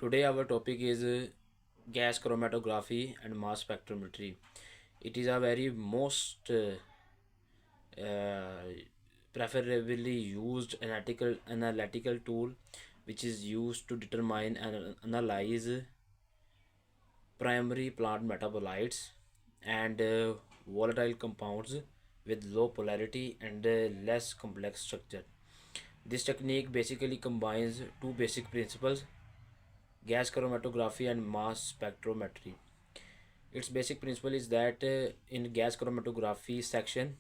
Today our topic is gas chromatography and mass spectrometry. It is a very most uh, preferably used analytical tool which is used to determine and analyze primary plant metabolites and volatile compounds with low polarity and less complex structure. This technique basically combines two basic principles: gas chromatography and mass spectrometry. Its basic principle is that in gas chromatography section,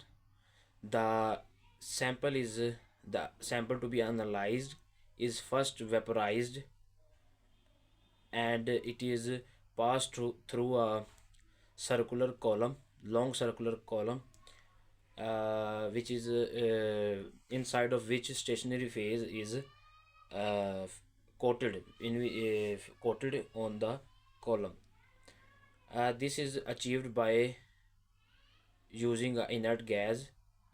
the the sample to be analyzed is first vaporized, and it is passed through a circular column, long circular column, which is inside of which stationary phase is uh, coated on the column. This is achieved by using a inert gas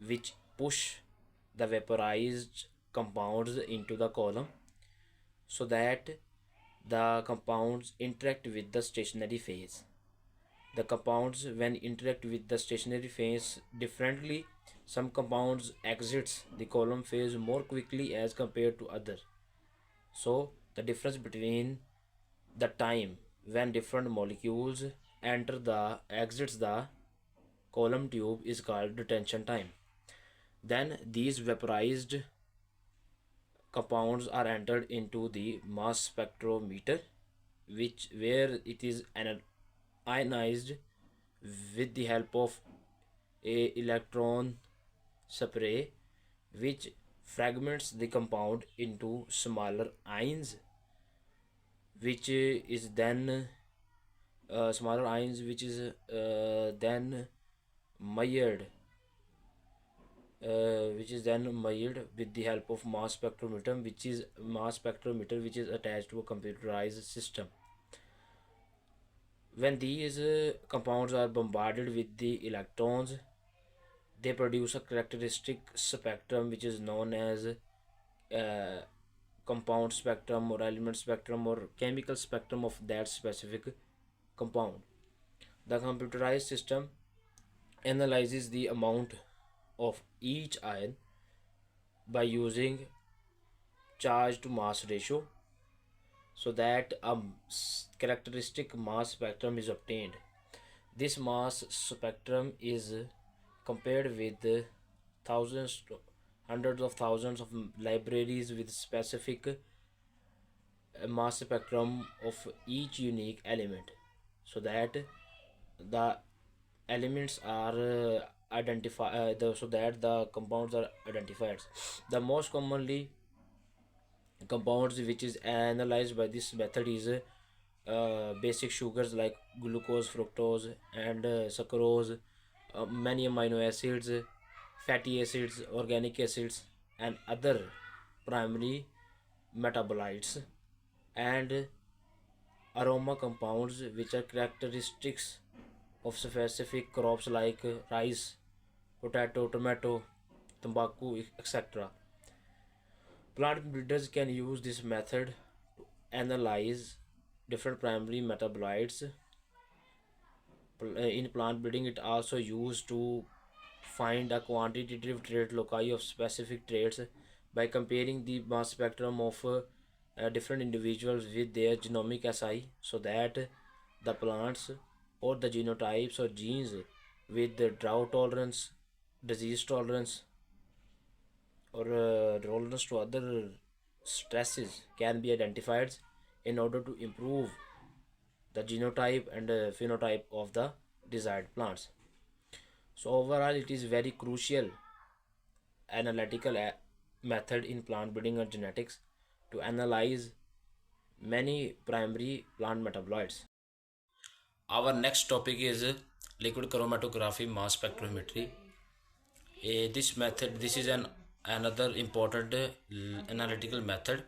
which push the vaporized compounds into the column so that the compounds interact with the stationary phase. The compounds when interact with the stationary phase differently, some compounds exits the column phase more quickly as compared to other. So the difference between the time when different molecules enter the exits the column tube is called detention time. Then these vaporized compounds are entered into the mass spectrometer, which where it is ionized with the help of a electron spray, which fragments the compound into smaller ions, which is then smaller ions which is then measured with the help of mass spectrometer which is attached to a computerized system. When these compounds are bombarded with the electrons, they produce a characteristic spectrum which is known as compound spectrum or element spectrum or chemical spectrum of that specific compound. The computerized system analyzes the amount of each ion by using charge to mass ratio so that a characteristic mass spectrum is obtained. This mass spectrum is compared with thousands, hundreds of thousands of libraries with specific mass spectrum of each unique element so that the elements are so that the compounds are identified. The most commonly compounds which is analyzed by this method is basic sugars like glucose, fructose, and sucrose, many amino acids, fatty acids, organic acids, and other primary metabolites, and aroma compounds which are characteristics of specific crops like rice, potato, tomato, tobacco, etc. Plant breeders can use this method to analyze different primary metabolites. In plant breeding, it also used to find a quantitative trait loci of specific traits by comparing the mass spectrum of different individuals with their genomic SI so that the plants or the genotypes or genes with the drought tolerance, disease tolerance, or tolerance to other stresses can be identified in order to improve the genotype and phenotype of the desired plants. So overall, it is very crucial analytical method in plant breeding and genetics to analyze many primary plant metabolites. Our next topic is liquid chromatography mass spectrometry. This is another important analytical method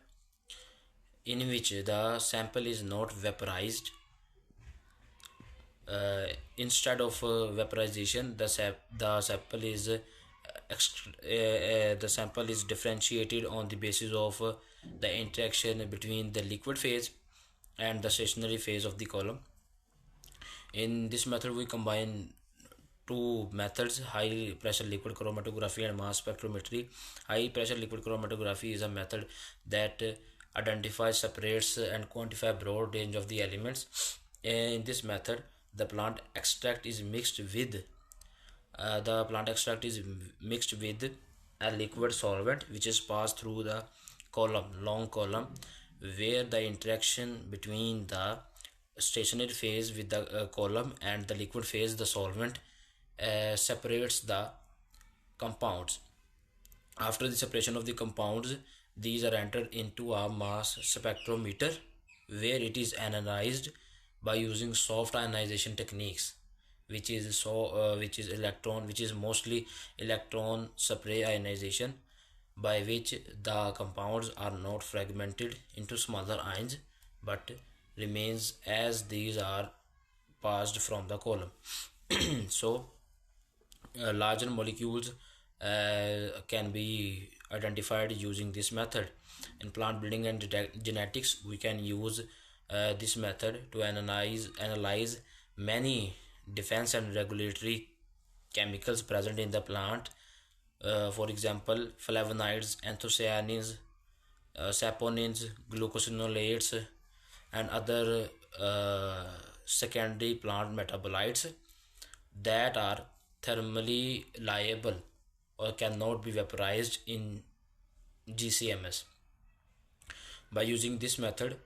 in which the sample is not vaporized. Instead of vaporization, the sample is differentiated on the basis of the interaction between the liquid phase and the stationary phase of the column. In this method, we combine two methods: high pressure liquid chromatography and mass spectrometry. High pressure liquid chromatography is a method that identifies, separates, and quantifies broad range of the elements. In this method, the plant extract is mixed with a liquid solvent which is passed through the long column, where the interaction between the stationary phase with the column and the liquid phase, the solvent, separates the compounds. After the separation of the compounds, these are entered into a mass spectrometer, where it is analyzed by using soft ionization techniques, which is mostly electron spray ionization, by which the compounds are not fragmented into smaller ions but remains as these are passed from the column. So larger molecules can be identified using this method. In plant breeding and genetics, we can use this method to analyze many defense and regulatory chemicals present in the plant. For example, flavonoids, anthocyanins, saponins, glucosinolates, and other secondary plant metabolites that are thermally liable or cannot be vaporized in GCMS. By using this method,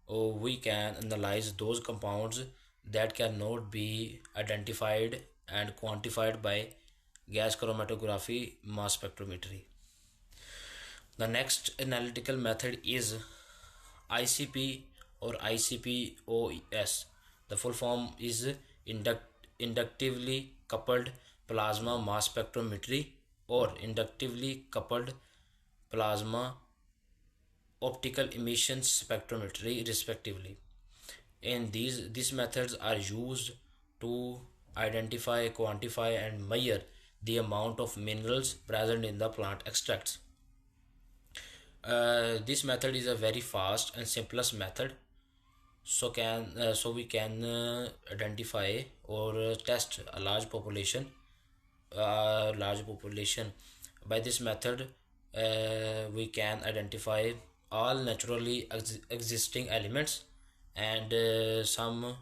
we can analyze those compounds that cannot be identified and quantified by gas chromatography, mass spectrometry. The next analytical method is ICP or ICP-OES. The full form is inductively coupled plasma mass spectrometry or inductively coupled plasma optical emission spectrometry, respectively. In these methods are used to identify, quantify, and measure the amount of minerals present in the plant extracts. This method is a very fast and simplest method, so we can identify or test a large population. By this method, we can identify all naturally existing elements and some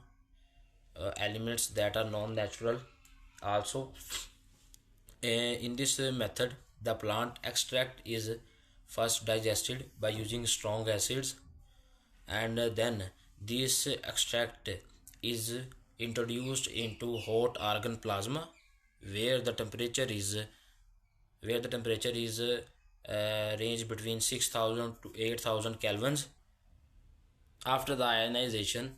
elements that are non-natural also. In this method, the plant extract is first digested by using strong acids, and then this extract is introduced into hot argon plasma, where the temperature is range between 6000 to 8000 kelvins. After the ionization,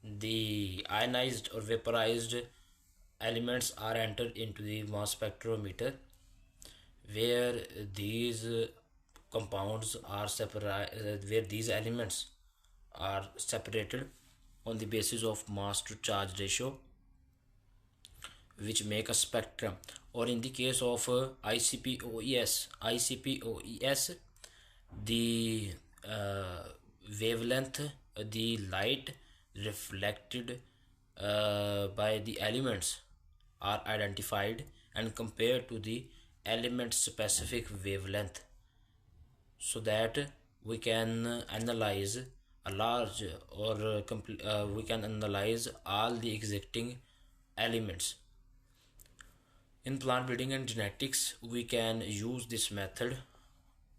the ionized or vaporized elements are entered into the mass spectrometer, where these compounds are separated, where these elements are separated on the basis of mass to charge ratio, which make a spectrum. Or in the case of ICP-OES, the wavelength, the light reflected by the elements are identified and compared to the element specific wavelength, so that we can analyze a large or we can analyze all the existing elements. In plant breeding and genetics, we can use this method,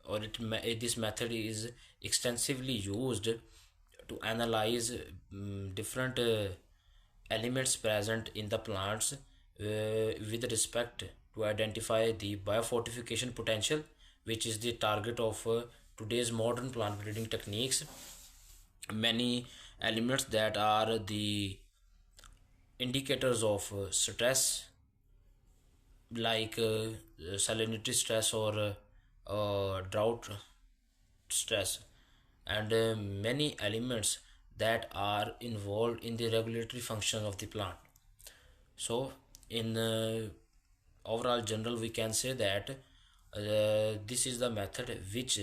or this method is extensively used to analyze different elements present in the plants with respect to identify the biofortification potential, which is the target of today's modern plant breeding techniques. Many elements that are the indicators of stress, like salinity stress or drought stress, and many elements that are involved in the regulatory function of the plant. So in overall general, we can say that this is the method which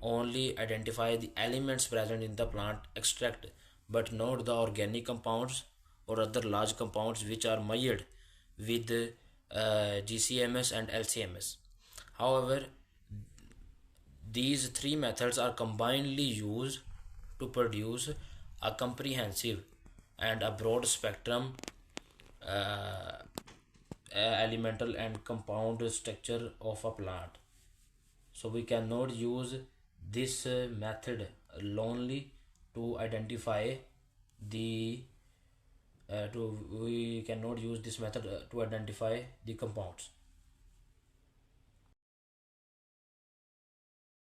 only identify the elements present in the plant extract, but not the organic compounds or other large compounds which are measured with GCMS and LCMS. However, these three methods are combinedly used to produce a comprehensive and a broad spectrum uh, elemental and compound structure of a plant. So we cannot use this method alonely to identify the to we cannot use this method to identify the compounds.